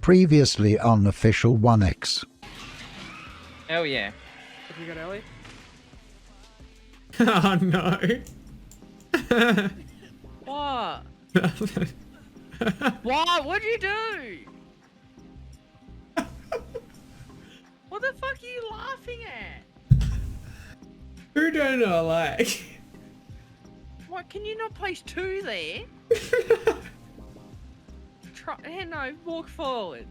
Previously on Official 1X. Oh yeah. Have you got Ellie? Oh no. What? What? What'd you do? What the fuck are you laughing at? Who don't I like? What? Can you not place two there? No, walk forward.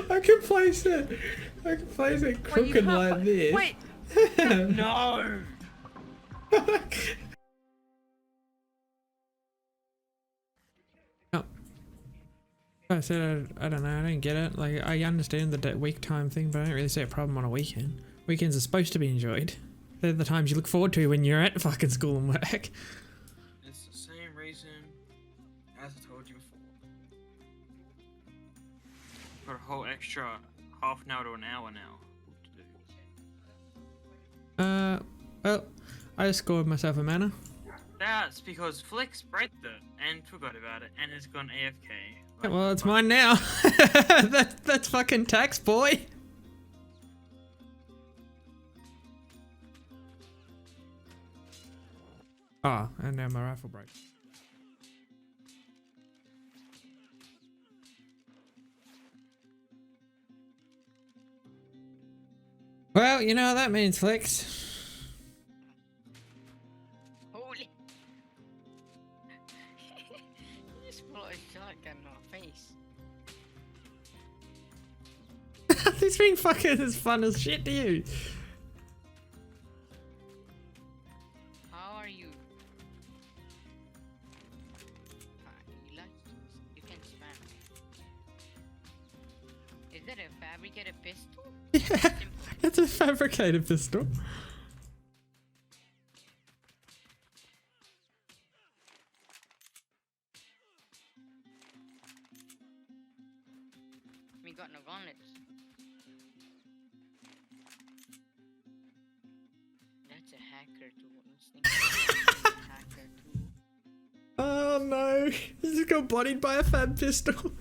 I can place it. I can place it crooked like this. Wait. No. Oh. I said I don't know. I don't get it. Like I understand the week time thing, but I don't really see a problem on a weekend. Weekends are supposed to be enjoyed. They're the times you look forward to when you're at fucking school and work. It's the same reason as I told you before. Got a whole extra half an hour to an hour now to do. Well, I just scored myself a mana. That's because Flex breaked it and forgot about it and has gone AFK. Yeah, well, it's mine now. That's fucking tax, boy. Oh, and now my rifle broke. Well, you know what that means, Flex. Holy! You just blew a shotgun in my face. This being fucking as fun as shit to you. How are you? You can spam. Is that a fabricated pistol? Yeah, it's a fabricated pistol. We got no gauntlets. That's a hacker tool. Hacker tool. Oh no, he just got bodied by a fab pistol.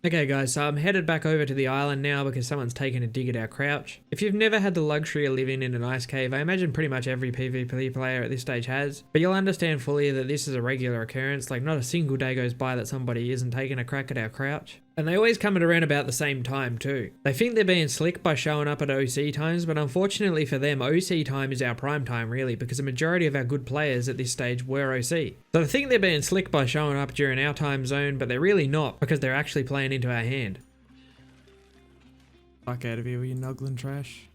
Okay guys, so I'm headed back over to the island now because someone's taken a dig at our crouch. If you've never had the luxury of living in an ice cave, I imagine pretty much every PvP player at this stage has, but you'll understand fully that this is a regular occurrence. Like not a single day goes by that somebody isn't taking a crack at our crouch. And they always come at around about the same time too. They think they're being slick by showing up at OC times, but unfortunately for them, OC time is our prime time really, because the majority of our good players at this stage were OC. So they think they're being slick by showing up during our time zone, but they're really not, because they're actually playing into our hand. Fuck out of here with your nuggling trash.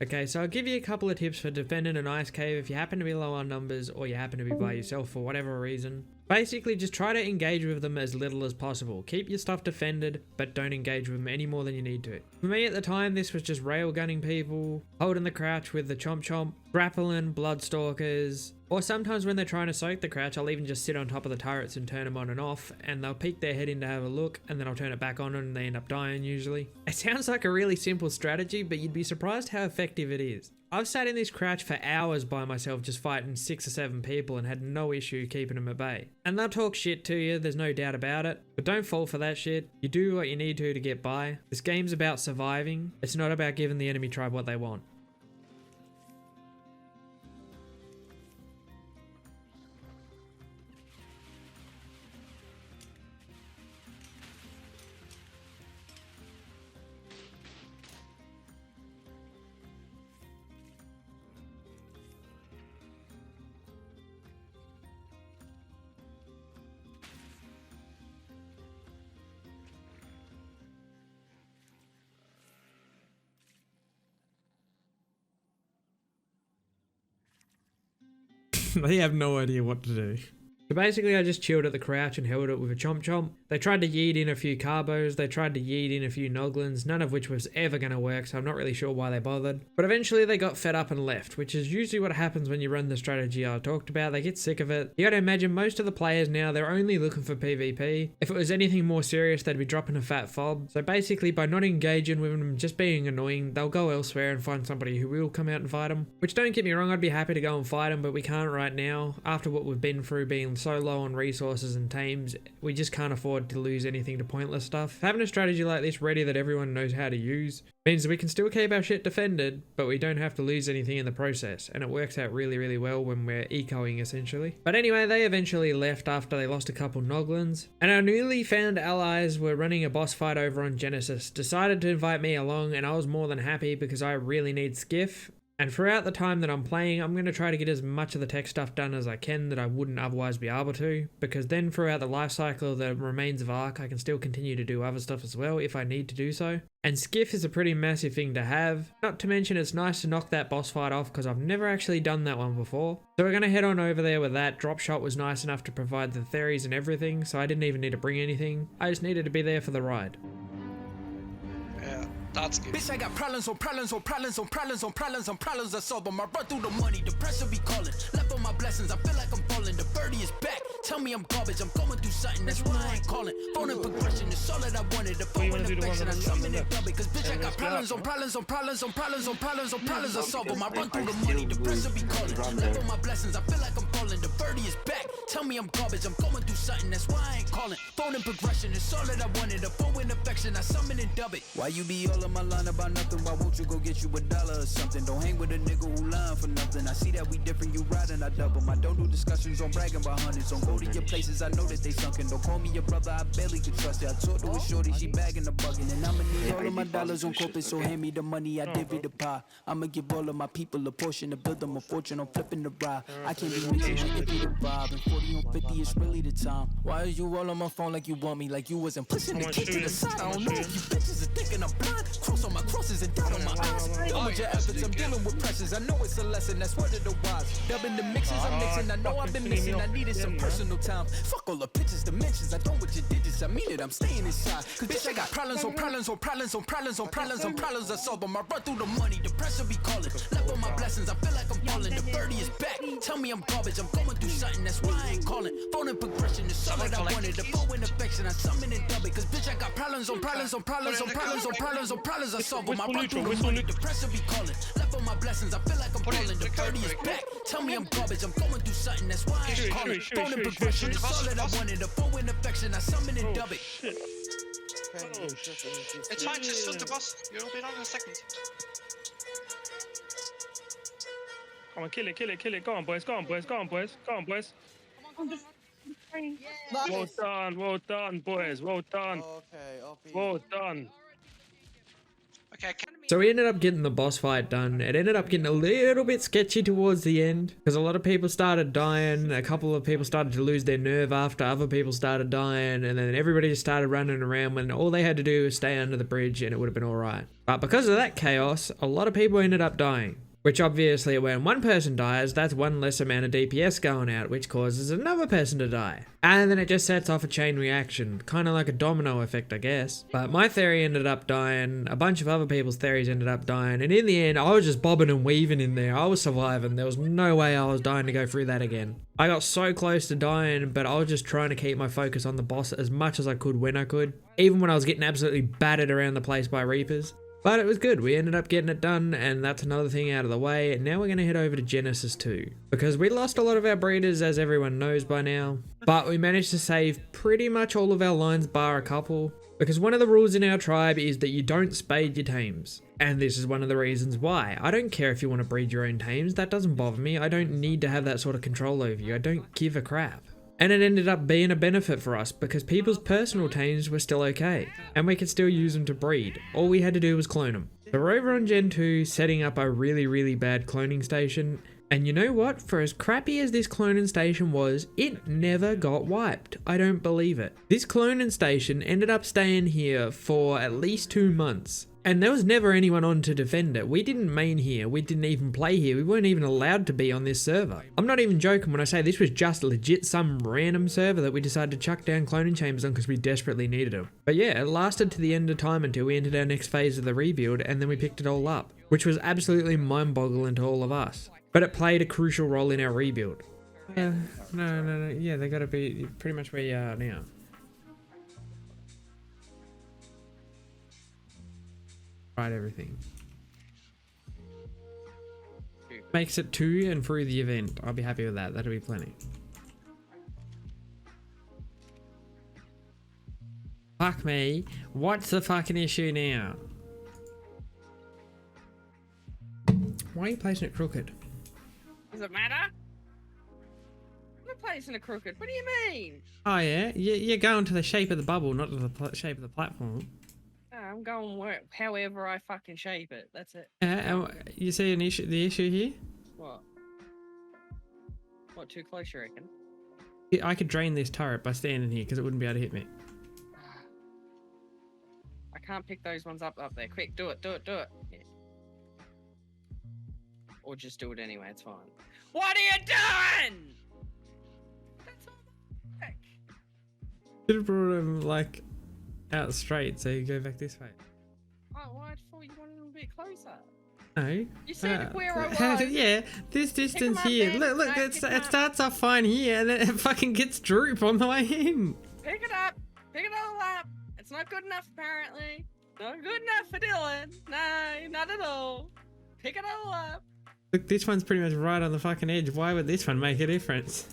Okay, so I'll give you a couple of tips for defending an ice cave if you happen to be low on numbers or you happen to be by yourself for whatever reason. Basically, just try to engage with them as little as possible. Keep your stuff defended, but don't engage with them any more than you need to. For me at the time, this was just railgunning people, holding the crouch with the chomp chomp, grappling, bloodstalkers, or sometimes when they're trying to soak the crouch, I'll even just sit on top of the turrets and turn them on and off, and they'll peek their head in to have a look, and then I'll turn it back on and they end up dying usually. It sounds like a really simple strategy, but you'd be surprised how effective it is. I've sat in this crouch for hours by myself just fighting 6 or 7 people and had no issue keeping them at bay. And they'll talk shit to you, there's no doubt about it, but don't fall for that shit. You do what you need to get by. This game's about surviving. It's not about giving the enemy tribe what they want. They have no idea what to do. So basically I just chilled at the crouch and held it with a chomp chomp. They tried to yeet in a few carbos, they tried to yeet in a few noglins, none of which was ever going to work, so I'm not really sure why they bothered. But eventually they got fed up and left, which is usually what happens when you run the strategy I talked about. They get sick of it. You gotta imagine most of the players now, they're only looking for PvP. If it was anything more serious, they'd be dropping a fat fob. So basically by not engaging with them, just being annoying, they'll go elsewhere and find somebody who will come out and fight them. Which, don't get me wrong, I'd be happy to go and fight them, but we can't right now. After what we've been through being so low on resources and teams, we just can't afford to lose anything to pointless stuff. Having a strategy like this ready that everyone knows how to use means that we can still keep our shit defended, but we don't have to lose anything in the process, and it works out really, really well when we're ecoing essentially. But anyway, they eventually left after they lost a couple Noglins, and our newly found allies were running a boss fight over on Genesis, decided to invite me along, and I was more than happy because I really need skiff. And throughout the time that I'm playing, I'm going to try to get as much of the tech stuff done as I can that I wouldn't otherwise be able to, because then throughout the life cycle of the remains of Ark, I can still continue to do other stuff as well if I need to do so. And skiff is a pretty massive thing to have, not to mention it's nice to knock that boss fight off because I've never actually done that one before. So we're going to head on over there with that. Drop shot was nice enough to provide the theories and everything, so I didn't even need to bring anything. I just needed to be there for the ride. Yeah, that's good. Bitch, I got problems on problems on problems on problems on problems on problems. I solve them. I run through the money, the pressure be calling. Left on my blessings, I feel like I'm falling. The birdie is back. Tell me I'm garbage, I'm going through something, that's why I ain't calling. Phone and progression is all that I wanted. The phone and affection, I summon it double. Cause bitch, I got problems on problems on problems on problems on problems on problems. I solve them. I run through the money, the pressure be calling. Left on my blessings, I feel like I'm falling. The birdie is back. Tell me I'm garbage, I'm going through something, that's why I ain't calling. Phone and progression is all that I wanted. The phone and affection, I summon and dub it. Why you be all on my line about nothing? Why won't you go get you $1 or something? Don't hang with a nigga who lying for nothing. I see that we different, you riding, I double. I don't do discussions on bragging about hundreds. Don't go to your places, I know that they sunken. Don't call me your brother, I barely could trust it. I talk to a shorty, she bagging the bugging. And I'ma need all of my dollars on corporate, so hand me the money, I divvy the pie. I'ma give all of my people a portion to build them a fortune. I'm flipping the ride. I can't be mixing with the vibe. And 40 on 50 is really the time. Why is you all on my phone like you want me? Like you wasn't pushing the kid to the side. I don't know if you bitches are thinking I'm blind. Cross on my crosses and down on my eyes. Dealing with your efforts, I'm dealing with pressures. I know it's a lesson, that's word of the wise. Dubbing the mixes, I'm mixing. I know I've been missing, I needed some personal time. Fuck all the pictures, dimensions. I don't with your digits, I mean it, I'm staying inside. Cause bitch, I got problems on problems on problems on problems on problems on problems. I solve them. I run through the money, the pressure be calling. Left on my blessings, I feel like I'm falling. The birdie is back. Tell me I'm garbage, I'm going through something, that's why I ain't calling. Phone and progression is all that I wanted. The phone and affection, I summon and dub it. Cause bitch, I got problems on problems on problems on problems on problems on problems. I solve them. I run through the money, the pressure be calling. Left on my blessings, I feel like I'm falling. The birdie is back. Tell me I'm garbage, I'm going through something, that's why I ain't calling. Phone and progression is all that I wanted. The phone and affection, I summon and dub it. It's fine, just shoot the boss. You'll be done in a second. Come on, kill it, kill it, kill it. Go on, boys, go on, boys, go on, boys, go on, boys. Well done, boys, well done. Well done. Okay, So we ended up getting the boss fight done. It ended up getting a little bit sketchy towards the end because a lot of people started dying. A couple of people started to lose their nerve after other people started dying, and then everybody just started running around when all they had to do was stay under the bridge and it would have been alright. But because of that chaos, a lot of people ended up dying. Which obviously when one person dies, that's one less amount of DPS going out, which causes another person to die. And then it just sets off a chain reaction, kind of like a domino effect, I guess. But my theory ended up dying, a bunch of other people's theories ended up dying, and in the end, I was just bobbing and weaving in there. I was surviving. There was no way I was dying to go through that again. I got so close to dying, but I was just trying to keep my focus on the boss as much as I could when I could, even when I was getting absolutely battered around the place by Reapers. But it was good, we ended up getting it done, and that's another thing out of the way, and now we're going to head over to Genesis 2. Because we lost a lot of our breeders, as everyone knows by now, but we managed to save pretty much all of our lines bar a couple, because one of the rules in our tribe is that you don't spade your tames. And this is one of the reasons why. I don't care if you want to breed your own tames, that doesn't bother me, I don't need to have that sort of control over you, I don't give a crap. And it ended up being a benefit for us because people's personal tames were still okay, and we could still use them to breed. All we had to do was clone them. So we're over on Gen 2 setting up a really bad cloning station, and you know what? For as crappy as this cloning station was, it never got wiped. I don't believe it. This cloning station ended up staying here for at least 2 months. And there was never anyone on to defend it. We didn't main here, we didn't even play here, we weren't even allowed to be on this server. I'm not even joking when I say this was just legit some random server that we decided to chuck down cloning chambers on because we desperately needed them. But yeah, it lasted to the end of time until we entered our next phase of the rebuild, and then we picked it all up, which was absolutely mind-boggling to all of us. But it played a crucial role in our rebuild. Yeah, no, yeah, they gotta be pretty much where you are now. Everything makes it to and through the event. I'll be happy with that. That'll be plenty. Fuck me. What's the fucking issue now? Why are you placing it crooked? Does it matter? I'm not placing a crooked. What do you mean? Oh yeah, you're going to the shape of the bubble, not to the shape of the platform. No, I'm going however I fucking shape it. That's it. Yeah, you see an issue? The issue here? What? What, too close, you reckon? Yeah, I could drain this turret by standing here because it wouldn't be able to hit me. I can't pick those ones up there. Quick, do it, do it, do it. Yeah. Or just do it anyway, it's fine. What are you doing? That's all the heck. Should have brought him like out straight so you go back this way. Oh, well, I thought you wanted them a bit closer. No. You said where I was. Yeah, this distance up here. then. Look, No, it pick 'em up. starts off fine here and then it fucking gets droop on the way in. Pick it up. Pick it all up. It's not good enough, apparently. Not good enough for Dylan. No, not at all. Pick it all up. Look, this one's pretty much right on the fucking edge. Why would this one make a difference?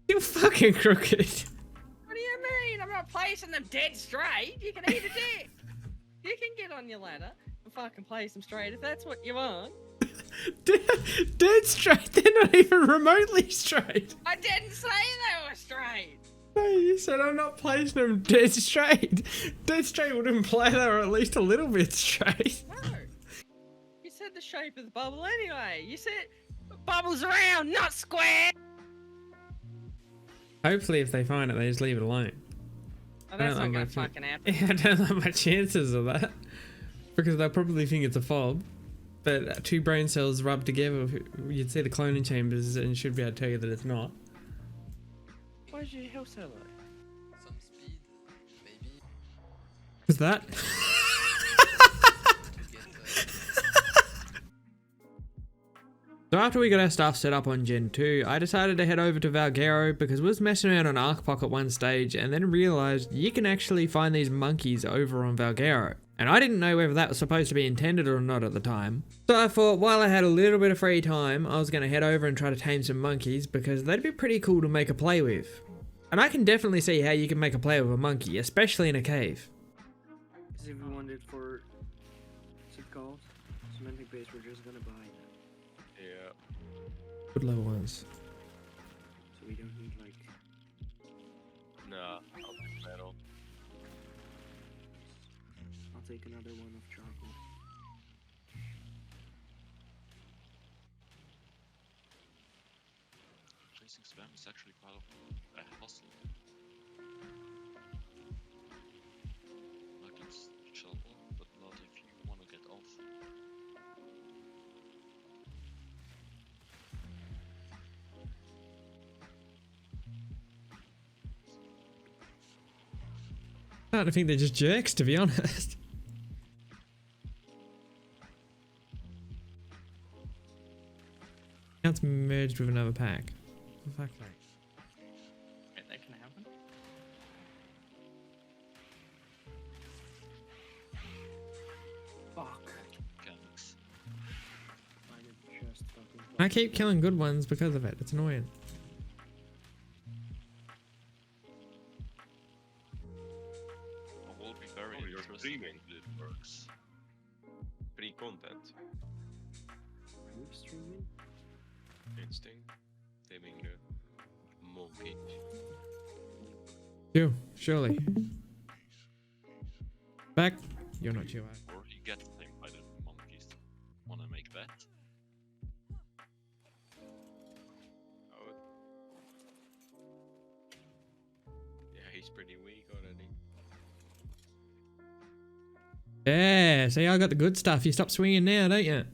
You're fucking crooked. What do you mean? I'm not placing them dead straight. You can eat a dick. You can get on your ladder and fucking place them straight if that's what you want. Dead straight. They're not even remotely straight. I didn't say they were straight. No, you said I'm not placing them dead straight. Dead straight would imply they were at least a little bit straight. No. You said the shape of the bubble anyway. You said bubbles round, not square. Hopefully if they find it, they just leave it alone. Oh, that's I don't not gonna like my fucking happen. I don't like my chances of that. Because they'll probably think it's a fob. But two brain cells rubbed together, you'd see the cloning chambers and should be able to tell you that it's not. Why's your health so low? Some speed, maybe. Was that? To get So after we got our stuff set up on Gen 2, I decided to head over to Valguero because we was messing around on Arcpock at one stage and then realised you can actually find these monkeys over on Valguero. And I didn't know whether that was supposed to be intended or not at the time. So I thought while I had a little bit of free time, I was going to head over and try to tame some monkeys because they'd be pretty cool to make a play with. And I can definitely see how you can make a play with a monkey, especially in a cave. Because if we wanted for, what's it called? Cementing base, we're just gonna buy it. Yeah. Good level ones. So we don't need like, Nah, I'll take metal. I'll take another one of charcoal. Chasing spam is actually part of a hustle. Like it's chillable, but not if you want to get off. I don't think they're just jerks, to be honest. Now it's merged with another pack. For fuck's sake. Wait, that can happen? Fuck. Mechanics. I did just fucking. I keep killing good ones because of it. It's annoying. I will be very interested if it works. Free content. Are you streaming? Instinct. Taming the monkey. You, surely. Back. You're not you. Or he gets tamed by the monkeys. Wanna make that? Oh. Yeah, he's pretty weak already. Yeah, see, I got the good stuff. You stop swinging now, don't you?